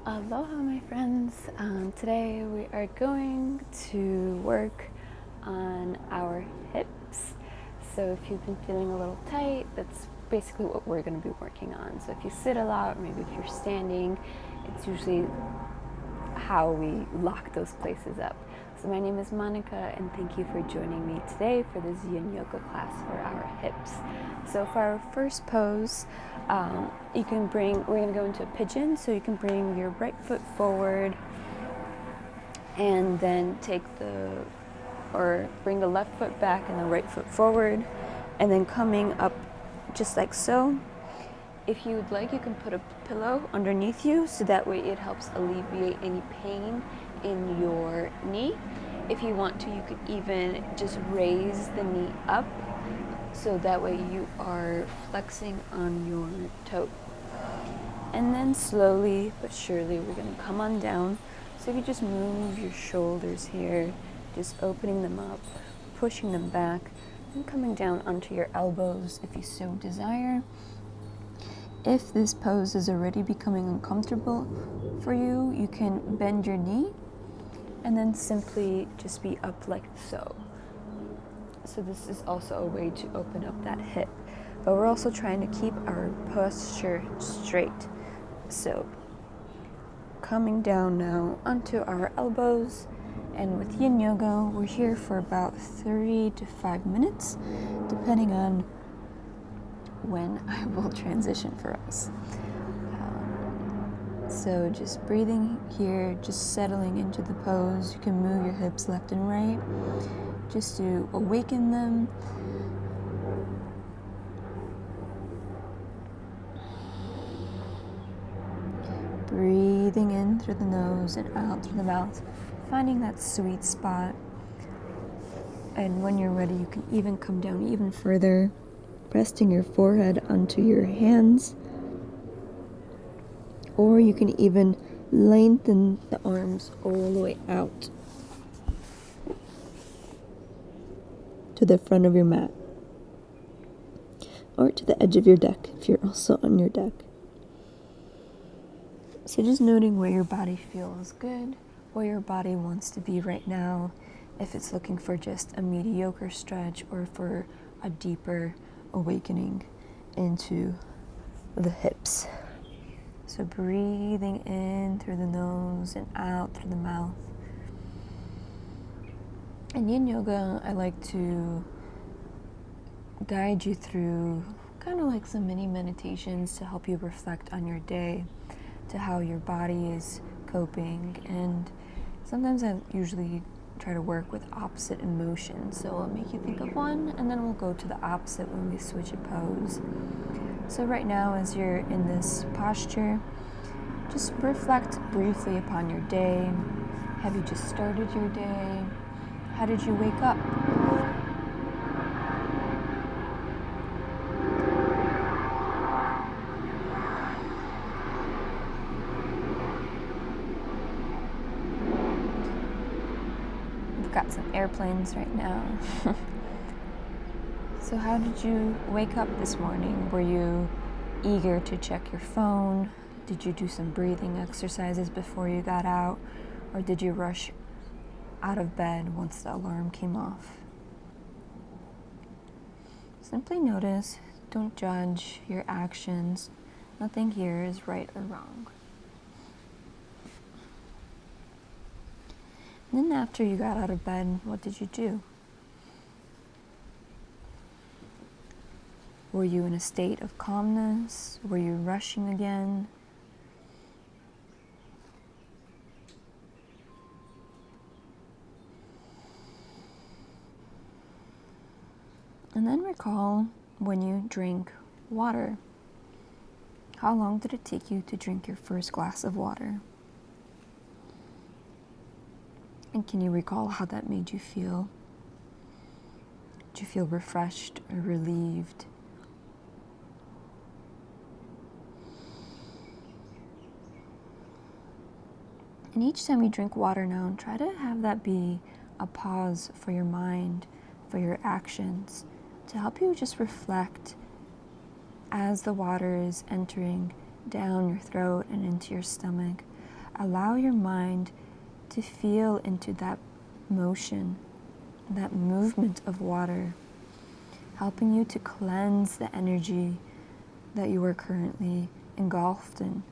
Aloha, my friends. Today we are going to work on our hips. So if you've been feeling a little tight, that's basically what we're going to be working on. So if you sit a lot, or maybe if you're standing, it's usually how we lock those places up. So my name is Monika, and thank you for joining me today for this yin yoga class for our hips. So for our first pose, we're going to go into a pigeon, so you can bring your right foot forward and then bring the left foot back and the right foot forward, and then coming up just like so. If you would like, you can put a pillow underneath you, so that way it helps alleviate any pain in your knee. If you want to, you could even just raise the knee up, so that way you are flexing on your toe. And then slowly but surely we're going to come on down. So if you just move your shoulders here, just opening them up, pushing them back, and coming down onto your elbows if you so desire. If this pose is already becoming uncomfortable for you, you can bend your knee and then simply just be up like so. So this is also a way to open up that hip. But we're also trying to keep our posture straight. So coming down now onto our elbows, and with yin yoga, we're here for about 3 to 5 minutes, depending on when I will transition for us. So just breathing here, just settling into the pose. You can move your hips left and right just to awaken them. Breathing in through the nose and out through the mouth, finding that sweet spot. And when you're ready, you can even come down even further, resting your forehead onto your hands. Or you can even lengthen the arms all the way out to the front of your mat, or to the edge of your deck if you're also on your deck. So just noting where your body feels good, where your body wants to be right now, if it's looking for just a mediocre stretch or for a deeper awakening into the hips. So breathing in through the nose and out through the mouth. In yin yoga, I like to guide you through kind of like some mini meditations to help you reflect on your day, to how your body is coping. And sometimes I usually try to work with opposite emotions. So I'll make you think of one, and then we'll go to the opposite when we switch a pose. So right now, as you're in this posture, just reflect briefly upon your day. Have you just started your day? How did you wake up? We've got some airplanes right now. So how did you wake up this morning? Were you eager to check your phone? Did you do some breathing exercises before you got out? Or did you rush out of bed once the alarm came off? Simply notice, don't judge your actions. Nothing here is right or wrong. And then after you got out of bed, what did you do? Were you in a state of calmness? Were you rushing again? And then recall when you drink water. How long did it take you to drink your first glass of water? And can you recall how that made you feel? Did you feel refreshed or relieved? And each time you drink water now, try to have that be a pause for your mind, for your actions, to help you just reflect as the water is entering down your throat and into your stomach. allow your mind to feel into that motion, that movement of water, helping you to cleanse the energy that you are currently engulfed in.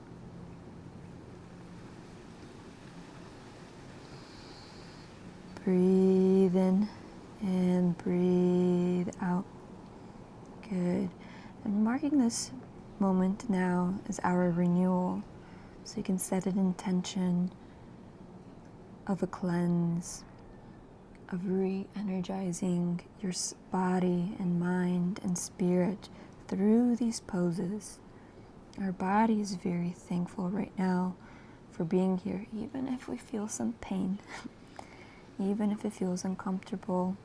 Breathe in and breathe out. Good. And marking this moment now as our renewal, so you can set an intention of a cleanse, of re-energizing your body and mind and spirit through these poses. Our body is very thankful right now for being here, even if we feel some pain, even if it feels uncomfortable.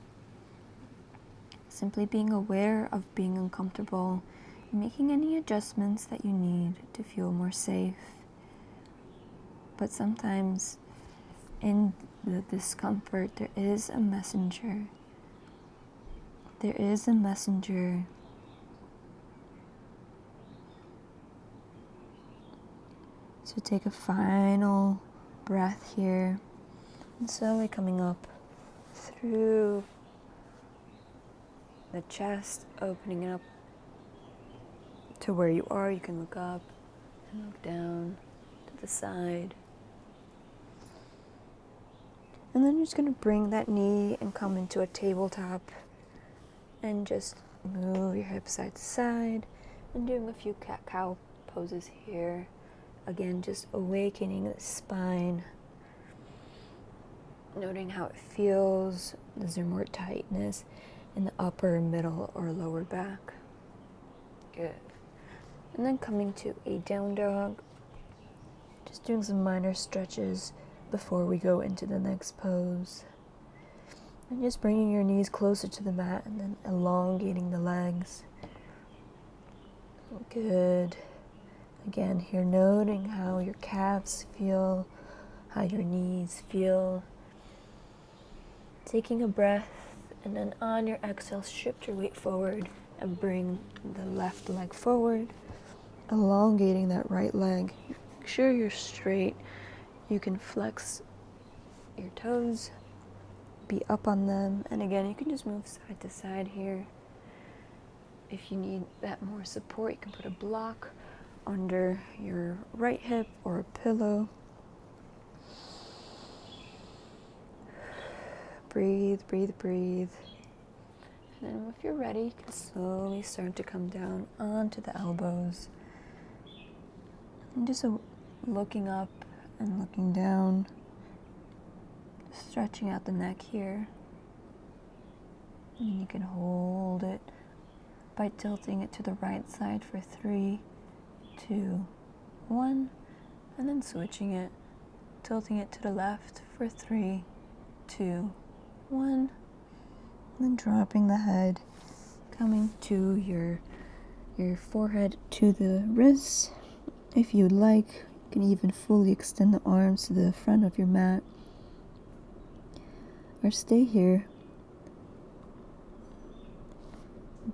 Simply being aware of being uncomfortable, making any adjustments that you need to feel more safe. But sometimes in the discomfort, there is a messenger. There is a messenger. So take a final breath here, and slowly coming up through the chest, opening it up to where you are. You can look up and look down to the side. And then you're just going to bring that knee and come into a tabletop and just move your hips side to side and doing a few cat-cow poses here. Again, just awakening the spine, noting how it feels. Is there more tightness in the upper, middle, or lower back? Good. And then coming to a down dog, just doing some minor stretches before we go into the next pose. And just bringing your knees closer to the mat and then elongating the legs. Good. Again, here noting how your calves feel, how your knees feel. Taking a breath, and then on your exhale, shift your weight forward and bring the left leg forward, elongating that right leg. Make sure you're straight. You can flex your toes, be up on them, and again, you can just move side to side here. If you need that more support, you can put a block under your right hip or a pillow. Breathe, breathe, breathe. And then if you're ready, you can slowly start to come down onto the elbows. And just looking up and looking down, stretching out the neck here. And you can hold it by tilting it to the right side for 3, 2, 1, and then switching it, tilting it to the left for 3, 2, 1, and then dropping the head, coming to your forehead to the wrists. If you'd like, you can even fully extend the arms to the front of your mat, or stay here,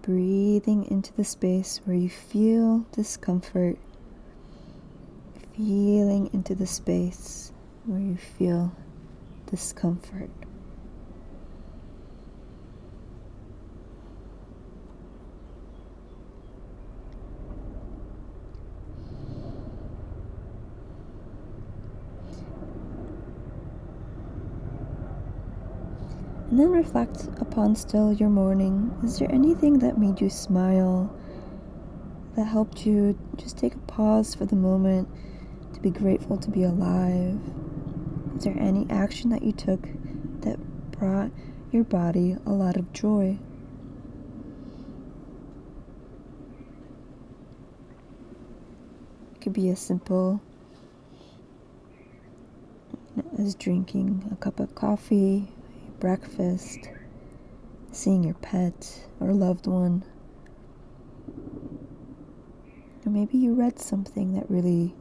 breathing into the space where you feel discomfort, feeling into the space where you feel discomfort. And then reflect upon still your morning. Is there anything that made you smile, that helped you just take a pause for the moment to be grateful to be alive? Is there any action that you took that brought your body a lot of joy? It could be as simple as drinking a cup of coffee, breakfast, seeing your pet or loved one. Or maybe you read something that really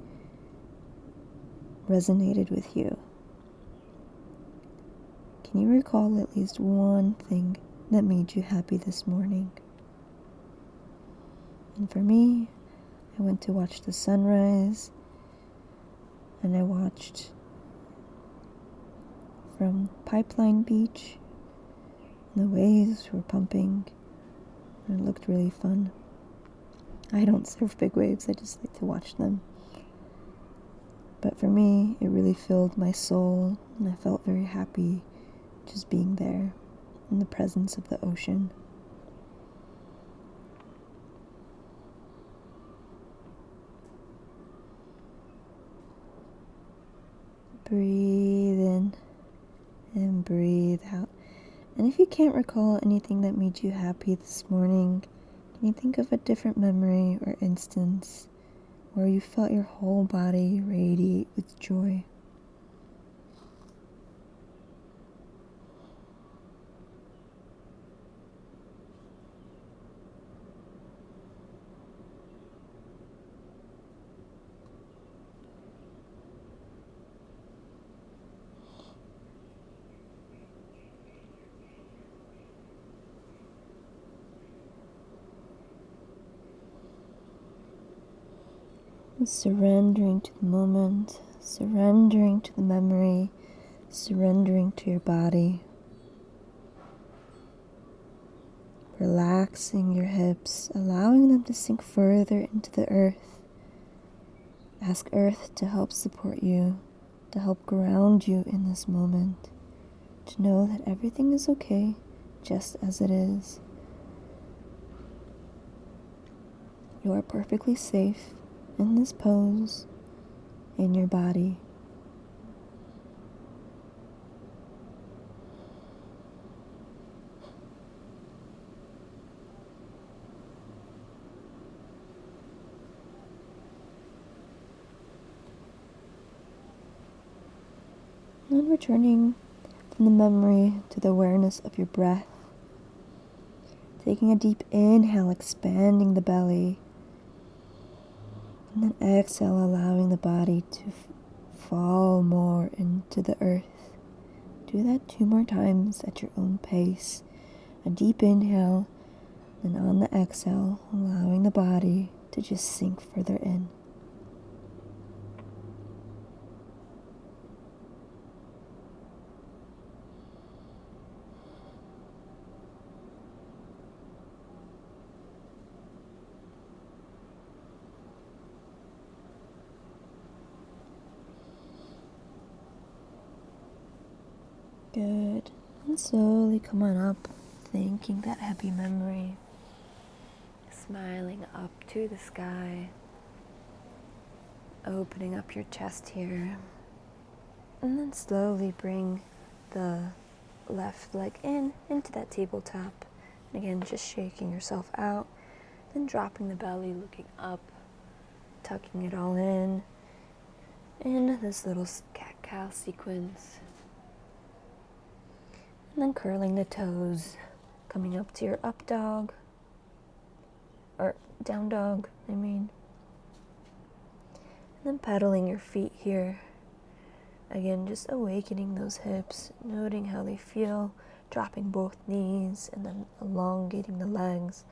resonated with you. Can you recall at least one thing that made you happy this morning? And for me, I went to watch the sunrise. and I watched from Pipeline Beach. The waves were pumping, and it looked really fun. I don't surf big waves, I just like to watch them. But for me, it really filled my soul, and I felt very happy just being there in the presence of the ocean. Breathe in and breathe out. And if you can't recall anything that made you happy this morning, can you think of a different memory or instance where you felt your whole body radiate with joy? Surrendering to the moment, surrendering to the memory, surrendering to your body. Relaxing your hips, allowing them to sink further into the earth. Ask Earth to help support you, to help ground you in this moment, to know that everything is okay, just as it is. You are perfectly safe in this pose, in your body. And returning from the memory to the awareness of your breath. Taking a deep inhale, expanding the belly. And then exhale, allowing the body to fall more into the earth. Do that 2 more times at your own pace. A deep inhale, and on the exhale, allowing the body to just sink further in. Good. And slowly come on up, thinking that happy memory. Smiling up to the sky. Opening up your chest here. And then slowly bring the left leg into that tabletop. And again, just shaking yourself out. Then dropping the belly, looking up. Tucking it all in this little cat-cow sequence. And then curling the toes, coming up to your up dog, or down dog, And then pedaling your feet here. Again, just awakening those hips, noting how they feel, dropping both knees, and then elongating the legs,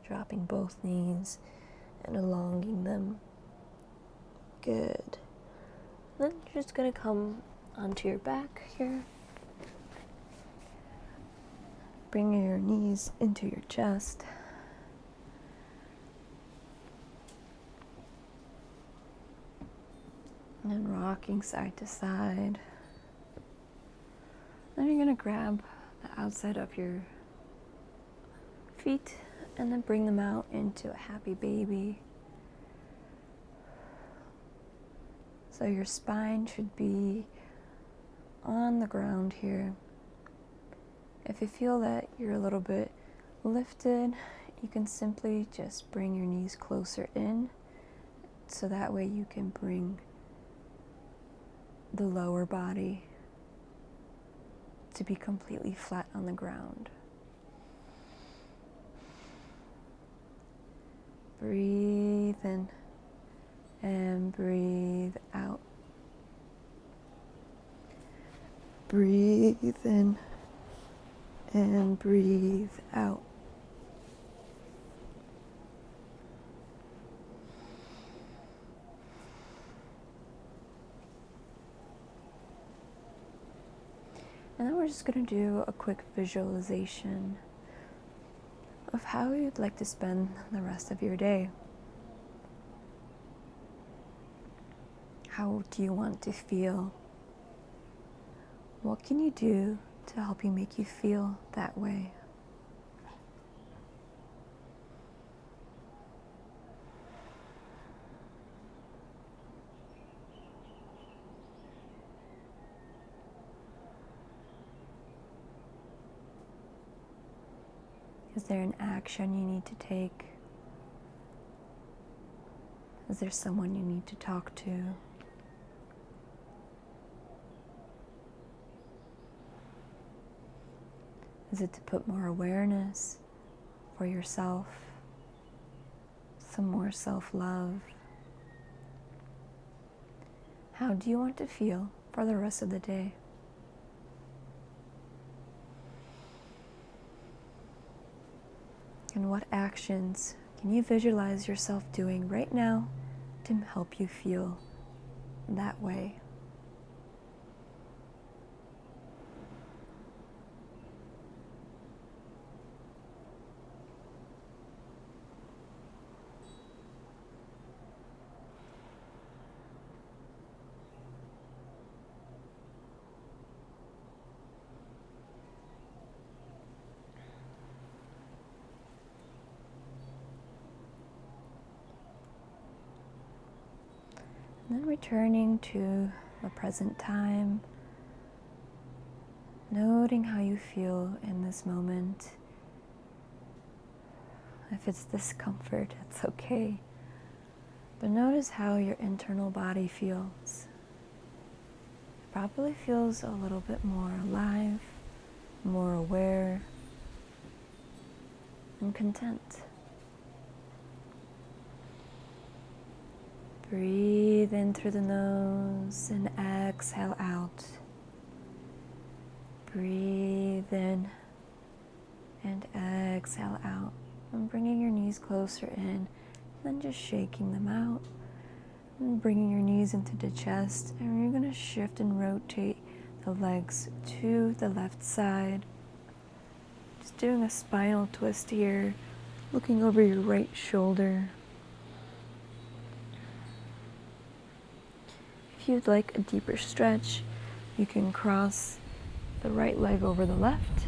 dropping both knees, and elongating them. Good. Then you're just going to come onto your back here. Bring your knees into your chest. And then rocking side to side. Then you're going to grab the outside of your feet and then bring them out into a happy baby. So your spine should be on the ground here. If you feel that you're a little bit lifted, you can simply just bring your knees closer in, so that way you can bring the lower body to be completely flat on the ground. Breathe in and breathe out. Breathe in and breathe out. And then we're just going to do a quick visualization of how you'd like to spend the rest of your day. How do you want to feel? What can you do to help you make you feel that way? Is there an action you need to take? Is there someone you need to talk to? Is it to put more awareness for yourself? Some more self-love? How do you want to feel for the rest of the day? And what actions can you visualize yourself doing right now to help you feel that way? And then returning to the present time, noting how you feel in this moment. If it's discomfort, it's okay. But notice how your internal body feels. It probably feels a little bit more alive, more aware, and content. Breathe in through the nose and exhale out. Breathe in and exhale out. And bringing your knees closer in, then just shaking them out. And bringing your knees into the chest, and you're going to shift and rotate the legs to the left side. Just doing a spinal twist here, looking over your right shoulder. If you'd like a deeper stretch, you can cross the right leg over the left.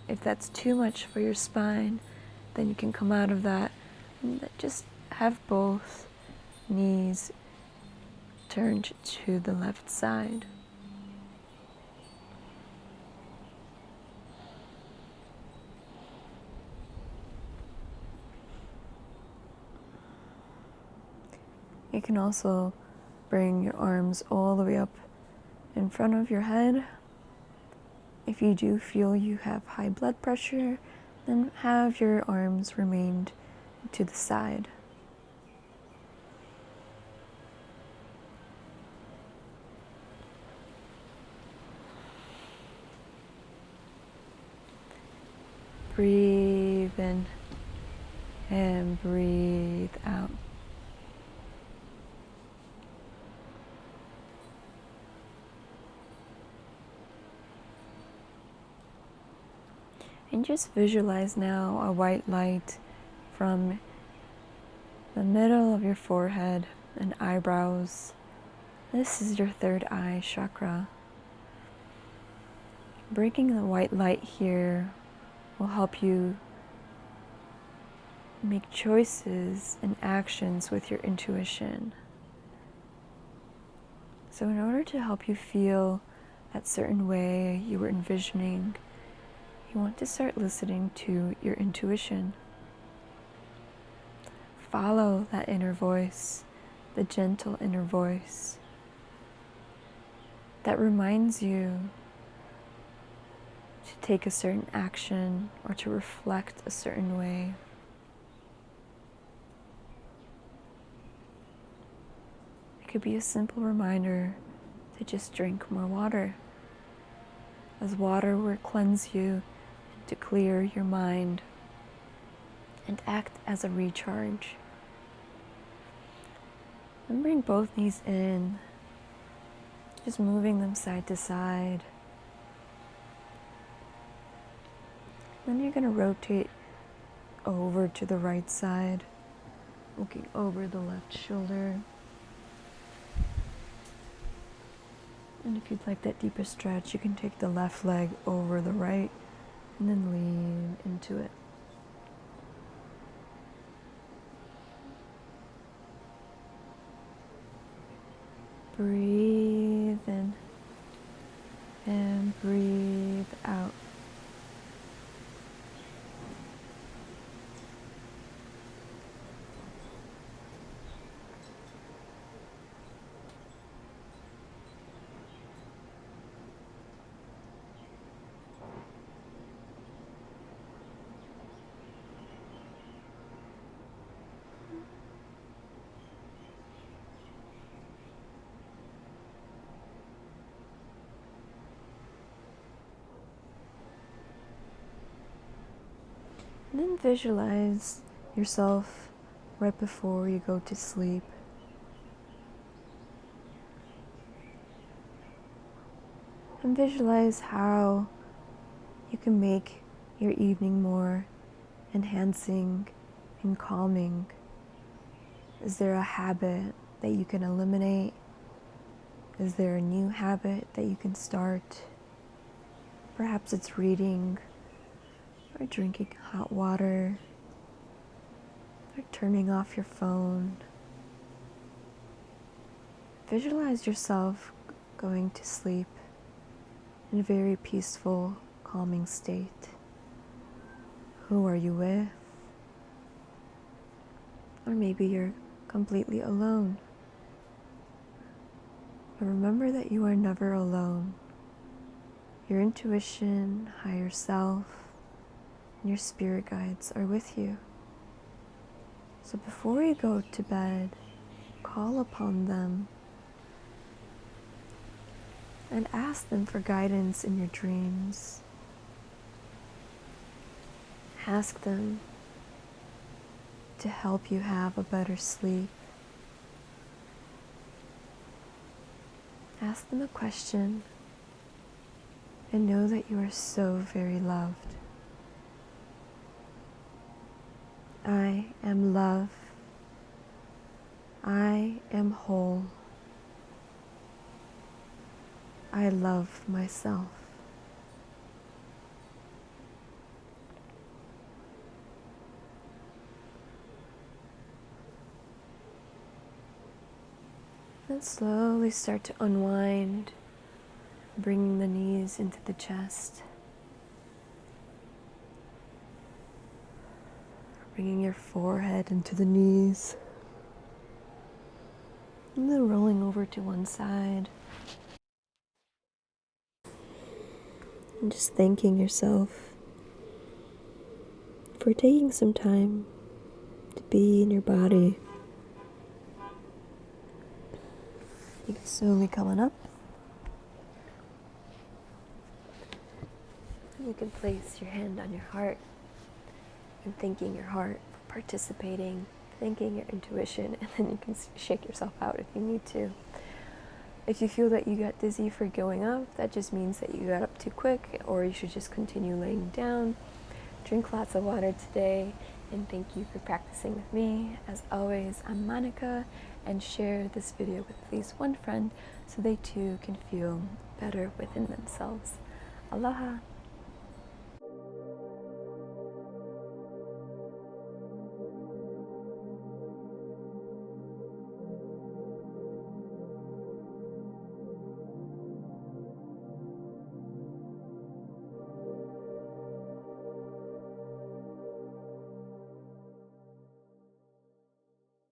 If that's too much for your spine, then you can come out of that and just have both knees turned to the left side. You can also bring your arms all the way up in front of your head. If you do feel you have high blood pressure, then have your arms remain to the side. Breathe in and breathe out. And just visualize now a white light from the middle of your forehead and eyebrows. This is your third eye chakra. Breaking the white light here will help you make choices and actions with your intuition. So in order to help you feel that certain way you were envisioning, you want to start listening to your intuition. Follow that inner voice, the gentle inner voice that reminds you to take a certain action or to reflect a certain way. It could be a simple reminder to just drink more water, as water will cleanse you, to clear your mind and act as a recharge. And bring both knees in, just moving them side to side. Then you're going to rotate over to the right side, looking over the left shoulder. And if you'd like that deeper stretch, you can take the left leg over the right and then lean into it. Breathe in and breathe out. And then visualize yourself right before you go to sleep. And visualize how you can make your evening more enhancing and calming. Is there a habit that you can eliminate? Is there a new habit that you can start? Perhaps it's reading, or drinking hot water, or turning off your phone. Visualize yourself going to sleep in a very peaceful, calming state. Who are you with? Or maybe you're completely alone. But remember that you are never alone. Your intuition, higher self, and your spirit guides are with you. So before you go to bed, call upon them and ask them for guidance in your dreams. Ask them to help you have a better sleep. Ask them a question and know that you are so very loved. I am love. I am whole. I love myself. Then slowly start to unwind, bringing the knees into the chest. Bringing your forehead into the knees. And then rolling over to one side. And just thanking yourself for taking some time to be in your body. You can slowly come on up. And you can place your hand on your heart and thanking your heart for participating, thanking your intuition, and then you can shake yourself out if you need to. If you feel that you got dizzy for going up, that just means that you got up too quick, or you should just continue laying down. Drink lots of water today, and thank you for practicing with me. As always, I'm Monika, and share this video with at least one friend so they too can feel better within themselves. Aloha!